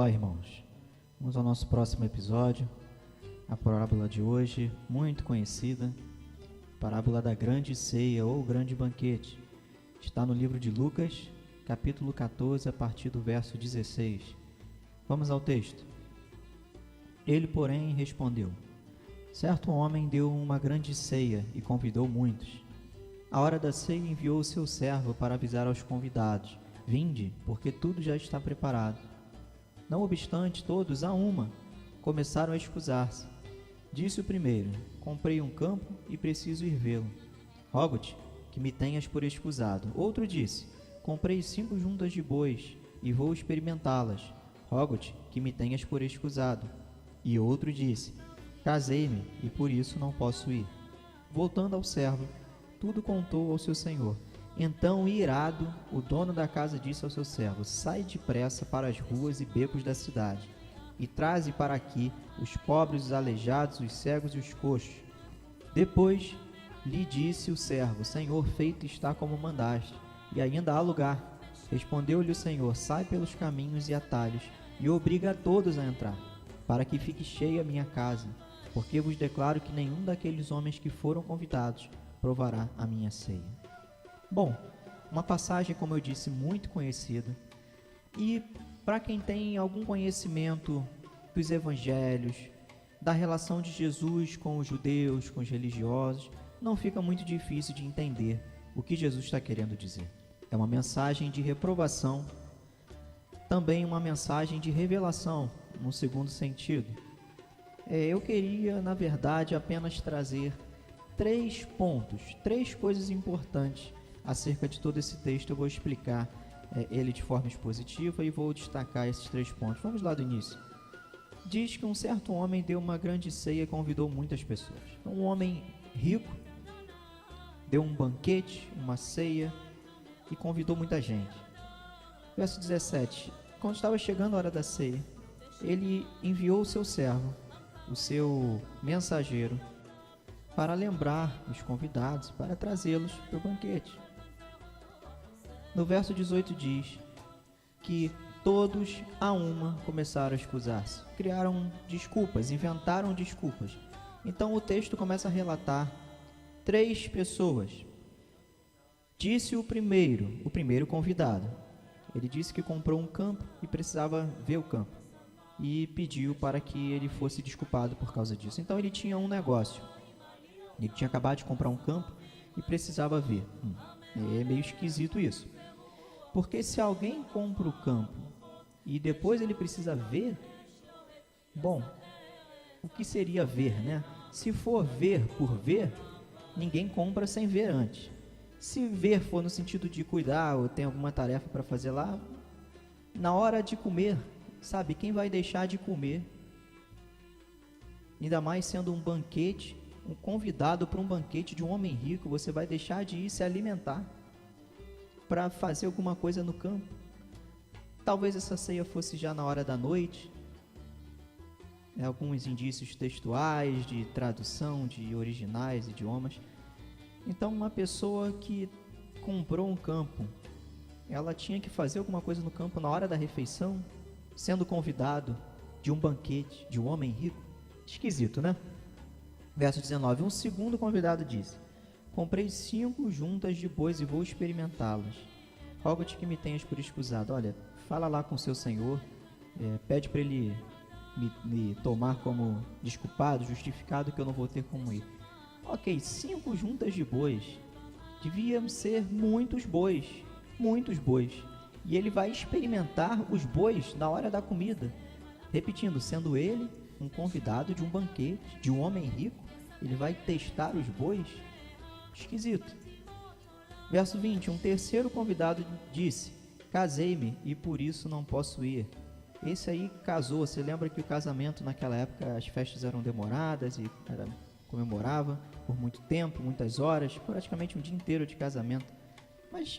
Olá, irmãos. Vamos ao nosso próximo episódio. A parábola de hoje, muito conhecida, parábola da grande ceia ou grande banquete. Está no livro de Lucas, capítulo 14, a partir do verso 16. Vamos ao texto. Ele, porém, respondeu: certo homem deu uma grande ceia e convidou muitos. À hora da ceia enviou o seu servo para avisar aos convidados: vinde, porque tudo já está preparado. Não obstante, todos, a uma, começaram a escusar-se. Disse o primeiro: comprei um campo e preciso ir vê-lo. Rogo-te que me tenhas por escusado. Outro disse: comprei 5 juntas de bois e vou experimentá-las. Rogo-te que me tenhas por escusado. E outro disse: casei-me e por isso não posso ir. Voltando ao servo, tudo contou ao seu senhor. Então, irado, o dono da casa disse ao seu servo: sai depressa para as ruas e becos da cidade, e traze para aqui os pobres, os aleijados, os cegos e os coxos. Depois lhe disse o servo: Senhor, feito está como mandaste, e ainda há lugar. Respondeu-lhe o Senhor: sai pelos caminhos e atalhos, e obriga a todos a entrar, para que fique cheia a minha casa, porque vos declaro que nenhum daqueles homens que foram convidados provará a minha ceia. Bom, uma passagem, como eu disse, muito conhecida, e para quem tem algum conhecimento dos evangelhos, da relação de Jesus com os judeus, com os religiosos, não fica muito difícil de entender o que Jesus está querendo dizer. É uma mensagem de reprovação, também uma mensagem de revelação, no segundo sentido. Eu queria, na verdade, apenas trazer 3 pontos, 3 coisas importantes acerca de todo esse texto. Eu vou explicar ele de forma expositiva e vou destacar esses 3 pontos. Vamos lá do início. Diz que um certo homem deu uma grande ceia e convidou muitas pessoas. Um homem rico deu um banquete, uma ceia e convidou muita gente. Verso 17. Quando estava chegando a hora da ceia, ele enviou o seu servo, o seu mensageiro, para lembrar os convidados, para trazê-los para o banquete. No verso 18 diz que todos a uma começaram a escusar-se, criaram desculpas, inventaram desculpas. Então o texto começa a relatar 3 pessoas. Disse o primeiro convidado. Ele disse que comprou um campo e precisava ver o campo, e pediu para que ele fosse desculpado por causa disso. Então ele tinha um negócio. Ele tinha acabado de comprar um campo e precisava ver. É meio esquisito isso. Porque se alguém compra o campo e depois ele precisa ver, bom, o que seria ver, né? Se for ver por ver, ninguém compra sem ver antes. Se ver for no sentido de cuidar ou tem alguma tarefa para fazer lá, na hora de comer, sabe, quem vai deixar de comer? Ainda mais sendo um banquete, um convidado para um banquete de um homem rico, você vai deixar de ir se alimentar para fazer alguma coisa no campo? Talvez essa ceia fosse já na hora da noite. Alguns indícios textuais de tradução de originais idiomas. Então, uma pessoa que comprou um campo, ela tinha que fazer alguma coisa no campo na hora da refeição, sendo convidado de um banquete de um homem rico. Esquisito, né? Verso 19. Um segundo convidado disse: comprei 5 juntas de bois e vou experimentá-las. Rogo-te que me tenhas por escusado. Olha, fala lá com o seu senhor, pede para ele me tomar como desculpado, justificado, que eu não vou ter como ir. Ok, 5 juntas de bois. Deviam ser muitos bois. E ele vai experimentar os bois na hora da comida. Repetindo, sendo ele um convidado de um banquete, de um homem rico, ele vai testar os bois? Esquisito. Verso 20. Um terceiro convidado disse: casei-me e por isso não posso ir. Esse aí casou. Você lembra que o casamento naquela época, as festas eram demoradas e comemorava por muito tempo, muitas horas, praticamente um dia inteiro de casamento. Mas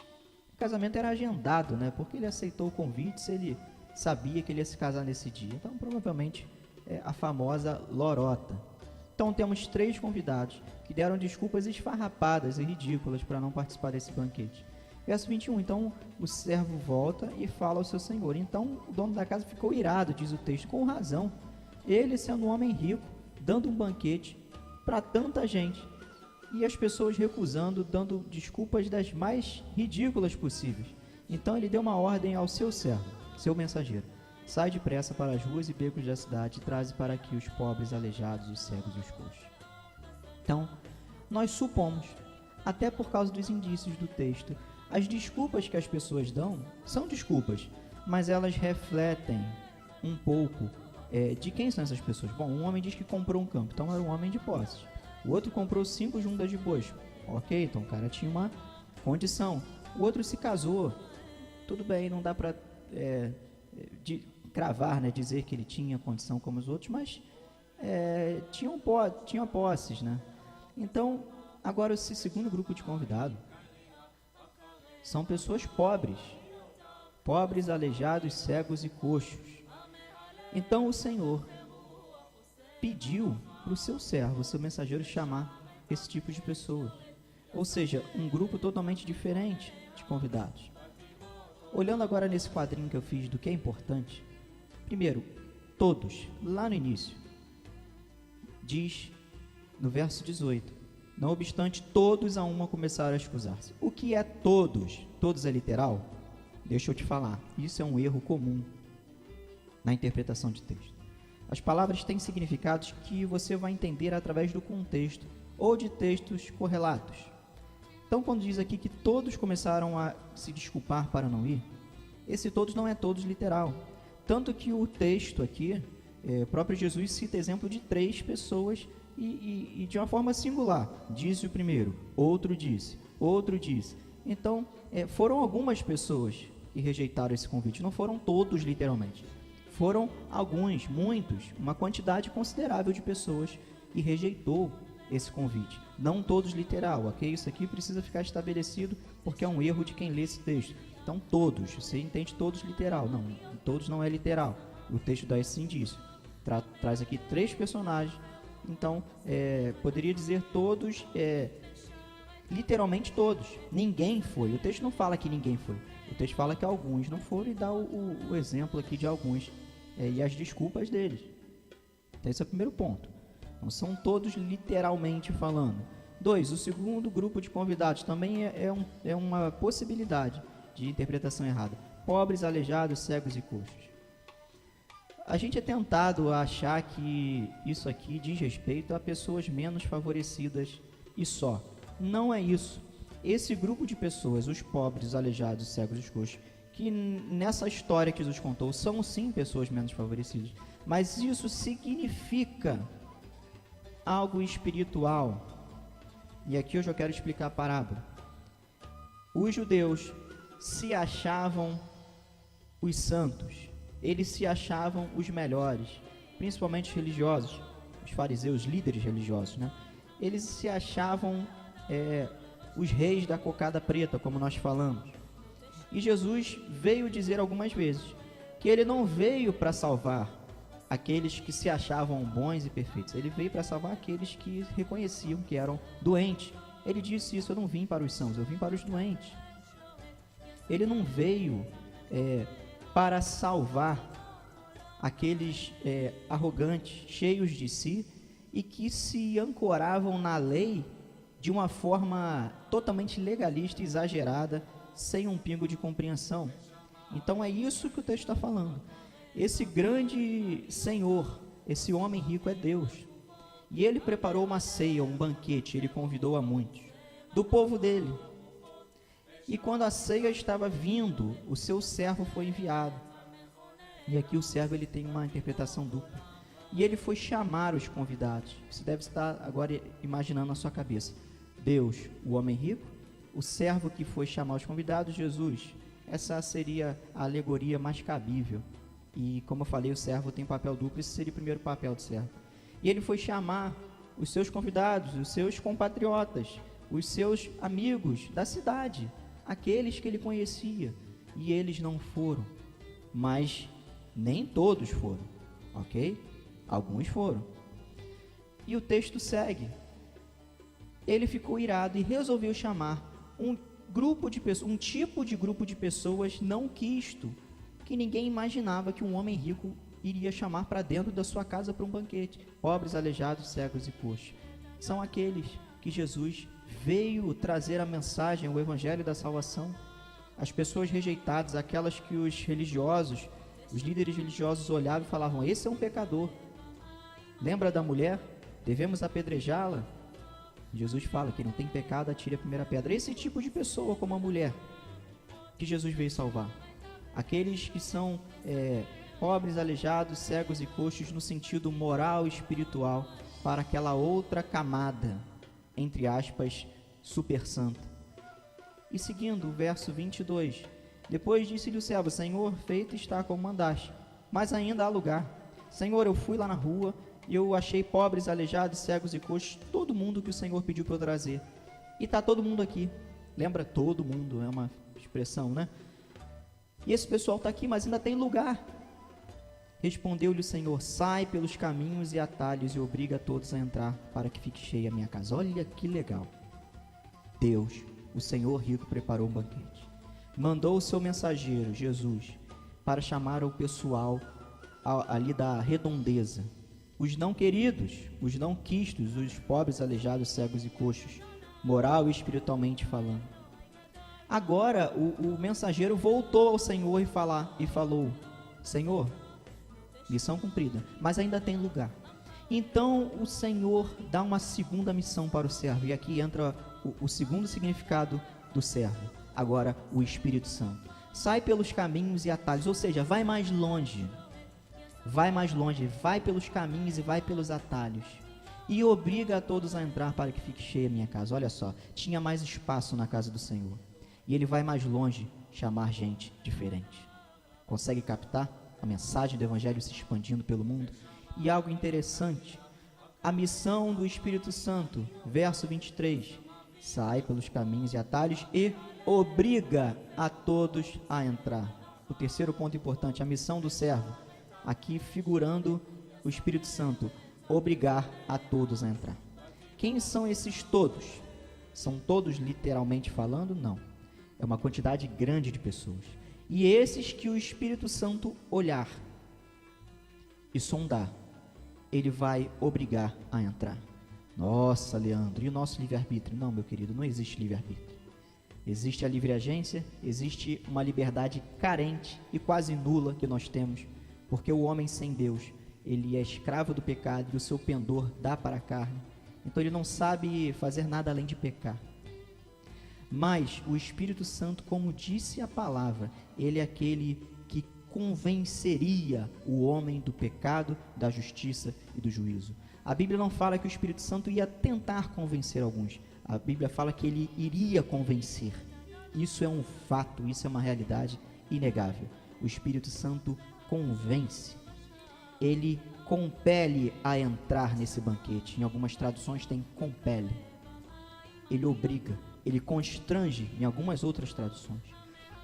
o casamento era agendado, né? Porque ele aceitou o convite, se ele sabia que ele ia se casar nesse dia. Então, provavelmente, a famosa lorota. Então, temos 3 convidados que deram desculpas esfarrapadas e ridículas para não participar desse banquete. Verso 21, então o servo volta e fala ao seu senhor. Então o dono da casa ficou irado, diz o texto, com razão. Ele, sendo um homem rico, dando um banquete para tanta gente, e as pessoas recusando, dando desculpas das mais ridículas possíveis. Então ele deu uma ordem ao seu servo, seu mensageiro: sai depressa para as ruas e becos da cidade e traze para aqui os pobres, aleijados, os cegos e os coxos. Então, nós supomos, até por causa dos indícios do texto, as desculpas que as pessoas dão são desculpas, mas elas refletem um pouco de quem são essas pessoas. Bom, um homem diz que comprou um campo, então era um homem de posses. O outro comprou 5 juntas de bois. Ok, então o cara tinha uma condição. O outro se casou. Tudo bem, não dá para cravar, né, dizer que ele tinha condição como os outros, mas tinha posses, né? Então, agora esse segundo grupo de convidados são pessoas pobres, aleijados, cegos e coxos. Então o Senhor pediu para o seu servo, o seu mensageiro, chamar esse tipo de pessoas. Ou seja, um grupo totalmente diferente de convidados. Olhando agora nesse quadrinho que eu fiz do que é importante, primeiro, todos, lá no início, diz no verso 18: não obstante, todos a uma começaram a escusar-se. O que é todos? Todos é literal? Deixa eu te falar, isso é um erro comum na interpretação de texto. As palavras têm significados que você vai entender através do contexto ou de textos correlatos. Então, quando diz aqui que todos começaram a se desculpar para não ir, esse todos não é todos literal. Tanto que o texto aqui, o próprio Jesus cita exemplo de 3 pessoas e de uma forma singular. Disse o primeiro, outro disse. Então, foram algumas pessoas que rejeitaram esse convite, não foram todos literalmente. Foram alguns, muitos, uma quantidade considerável de pessoas que rejeitou esse convite. Não todos literal, ok? Isso aqui precisa ficar estabelecido porque é um erro de quem lê esse texto. Então todos, você entende todos literal. Não, todos não é literal. O texto dá esse indício. Traz aqui 3 personagens. Então, poderia dizer todos, literalmente todos. Ninguém foi. O texto não fala que ninguém foi. O texto fala que alguns não foram e dá o exemplo aqui de alguns e as desculpas deles. Então, esse é o primeiro ponto. Não são todos literalmente falando. 2, o segundo grupo de convidados também é uma possibilidade de interpretação errada. Pobres, aleijados, cegos e coxos. A gente é tentado a achar que isso aqui diz respeito a pessoas menos favorecidas e só. Não é isso. Esse grupo de pessoas, os pobres, os aleijados, os cegos e os coxos, que nessa história que Jesus contou, são sim pessoas menos favorecidas, mas isso significa algo espiritual. E aqui eu já quero explicar a parábola. Os judeus se achavam os santos, eles se achavam os melhores, principalmente os religiosos, os fariseus, líderes religiosos, né? Eles se achavam os reis da cocada preta, como nós falamos. E Jesus veio dizer algumas vezes que ele não veio para salvar aqueles que se achavam bons e perfeitos. Ele veio para salvar aqueles que reconheciam que eram doentes. Ele disse isso: eu não vim para os sãos, eu vim para os doentes. Ele não veio para salvar aqueles arrogantes, cheios de si e que se ancoravam na lei de uma forma totalmente legalista, exagerada, sem um pingo de compreensão. Então é isso que o texto está falando. Esse grande Senhor, esse homem rico é Deus. E ele preparou uma ceia, um banquete, ele convidou a muitos do povo dele. E quando a ceia estava vindo, o seu servo foi enviado. E aqui o servo ele tem uma interpretação dupla. E ele foi chamar os convidados. Você deve estar agora imaginando na sua cabeça. Deus, o homem rico, o servo que foi chamar os convidados, Jesus. Essa seria a alegoria mais cabível. E como eu falei, o servo tem papel duplo, esse seria o primeiro papel do servo. E ele foi chamar os seus convidados, os seus compatriotas, os seus amigos da cidade, aqueles que ele conhecia. E eles não foram, mas nem todos foram, ok? Alguns foram. E o texto segue. Ele ficou irado e resolveu chamar um tipo de grupo de pessoas não quisto, que ninguém imaginava que um homem rico iria chamar para dentro da sua casa para um banquete. Pobres, aleijados, cegos e coxos. São aqueles que Jesus veio trazer a mensagem, o evangelho da salvação. As pessoas rejeitadas, aquelas que os religiosos, os líderes religiosos olhavam e falavam: esse é um pecador. Lembra da mulher? Devemos apedrejá-la? Jesus fala que não tem pecado, atire a primeira pedra. Esse tipo de pessoa, como a mulher que Jesus veio salvar. Aqueles que são pobres, aleijados, cegos e coxos no sentido moral e espiritual, para aquela outra camada, entre aspas, super santa. E seguindo o verso 22, depois disse-lhe o servo: Senhor, feito está como mandaste, mas ainda há lugar. Senhor, eu fui lá na rua e eu achei pobres, aleijados, cegos e coxos, todo mundo que o Senhor pediu para eu trazer. E está todo mundo aqui. Lembra? Todo mundo, é uma expressão, né? E esse pessoal está aqui, mas ainda tem lugar. Respondeu-lhe o Senhor: sai pelos caminhos e atalhos e obriga a todos a entrar, para que fique cheia a minha casa. Olha que legal. Deus, o Senhor rico, preparou um banquete. Mandou o seu mensageiro, Jesus, para chamar o pessoal ali da redondeza. Os não queridos, os não quistos, os pobres, aleijados, cegos e coxos, moral e espiritualmente falando. Agora o mensageiro voltou ao Senhor e falou: Senhor, missão cumprida, mas ainda tem lugar. Então o Senhor dá uma segunda missão para o servo, e aqui entra o segundo significado do servo, agora o Espírito Santo. Sai pelos caminhos e atalhos, ou seja, vai mais longe, vai pelos caminhos e vai pelos atalhos, e obriga a todos a entrar para que fique cheia a minha casa. Olha só, tinha mais espaço na casa do Senhor, e ele vai mais longe chamar gente diferente. Consegue captar a mensagem do Evangelho se expandindo pelo mundo? E algo interessante, a missão do Espírito Santo, verso 23, sai pelos caminhos e atalhos e obriga a todos a entrar. O terceiro ponto importante, a missão do servo, aqui figurando o Espírito Santo, obrigar a todos a entrar. Quem são esses todos? São todos literalmente falando? Não. É uma quantidade grande de pessoas. E esses que o Espírito Santo olhar e sondar, ele vai obrigar a entrar. Nossa, Leandro, e o nosso livre-arbítrio? Não, meu querido, não existe livre-arbítrio. Existe a livre agência, existe uma liberdade carente e quase nula que nós temos, porque o homem sem Deus, ele é escravo do pecado e o seu pendor dá para a carne. Então ele não sabe fazer nada além de pecar. Mas o Espírito Santo, como disse a palavra, ele é aquele que convenceria o homem do pecado, da justiça e do juízo. A Bíblia não fala que o Espírito Santo ia tentar convencer alguns. A Bíblia fala que ele iria convencer. Isso é um fato, isso é uma realidade inegável. O Espírito Santo convence. Ele compele a entrar nesse banquete. Em algumas traduções tem compele. Ele obriga, ele constrange em algumas outras traduções.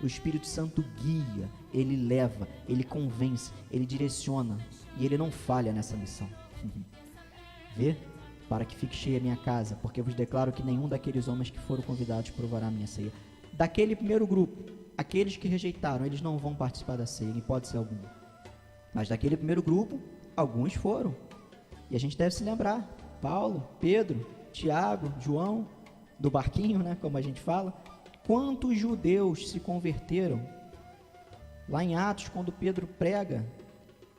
O Espírito Santo guia, ele leva, ele convence, ele direciona, e ele não falha nessa missão. Vê? Para que fique cheia a minha casa, porque eu vos declaro que nenhum daqueles homens que foram convidados provará a minha ceia. Daquele primeiro grupo, aqueles que rejeitaram, eles não vão participar da ceia, em hipótese alguma. Mas daquele primeiro grupo, alguns foram. E a gente deve se lembrar: Paulo, Pedro, Tiago, João, do barquinho, né, como a gente fala. Quantos judeus se converteram? Lá em Atos, quando Pedro prega,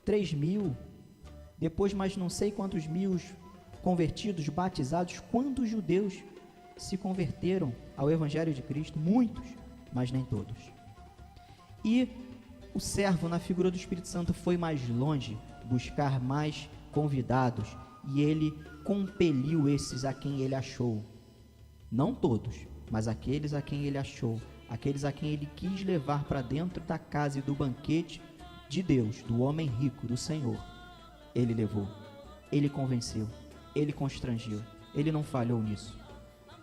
3.000. Depois mais não sei quantos mil convertidos, batizados. Quantos judeus se converteram ao Evangelho de Cristo? Muitos, mas nem todos. E o servo, na figura do Espírito Santo, foi mais longe, buscar mais convidados, e ele compeliu esses a quem ele achou. Não todos, mas aqueles a quem ele achou, aqueles a quem ele quis levar para dentro da casa e do banquete de Deus, do homem rico, do Senhor. Ele levou, ele convenceu, ele constrangiu, ele não falhou nisso.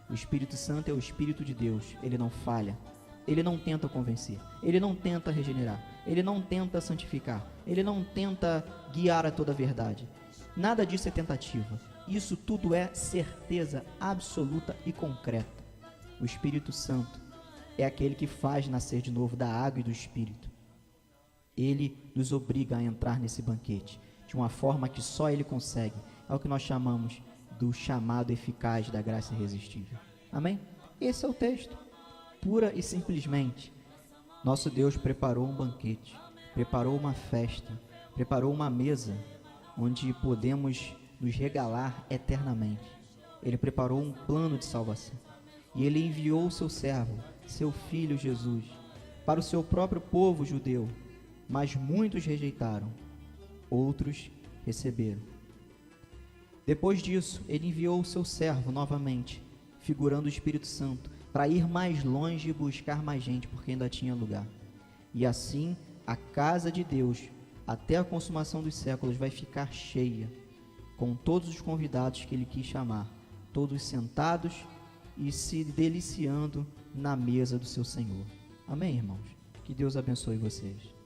O Espírito Santo é o Espírito de Deus, ele não falha, ele não tenta convencer, ele não tenta regenerar, ele não tenta santificar, ele não tenta guiar a toda a verdade. Nada disso é tentativa, isso tudo é certeza absoluta e concreta. O Espírito Santo é aquele que faz nascer de novo da água e do Espírito. Ele nos obriga a entrar nesse banquete de uma forma que só Ele consegue. É o que nós chamamos do chamado eficaz da graça irresistível. Amém? Esse é o texto. Pura e simplesmente, nosso Deus preparou um banquete, preparou uma festa, preparou uma mesa onde podemos nos regalar eternamente. Ele preparou um plano de salvação. E Ele enviou o seu servo, seu Filho Jesus, para o seu próprio povo judeu. Mas muitos rejeitaram, outros receberam. Depois disso, Ele enviou o seu servo novamente, figurando o Espírito Santo, para ir mais longe e buscar mais gente, porque ainda tinha lugar. E assim, a casa de Deus, até a consumação dos séculos, vai ficar cheia, com todos os convidados que Ele quis chamar, todos sentados e se deliciando na mesa do seu Senhor. Amém, irmãos? Que Deus abençoe vocês.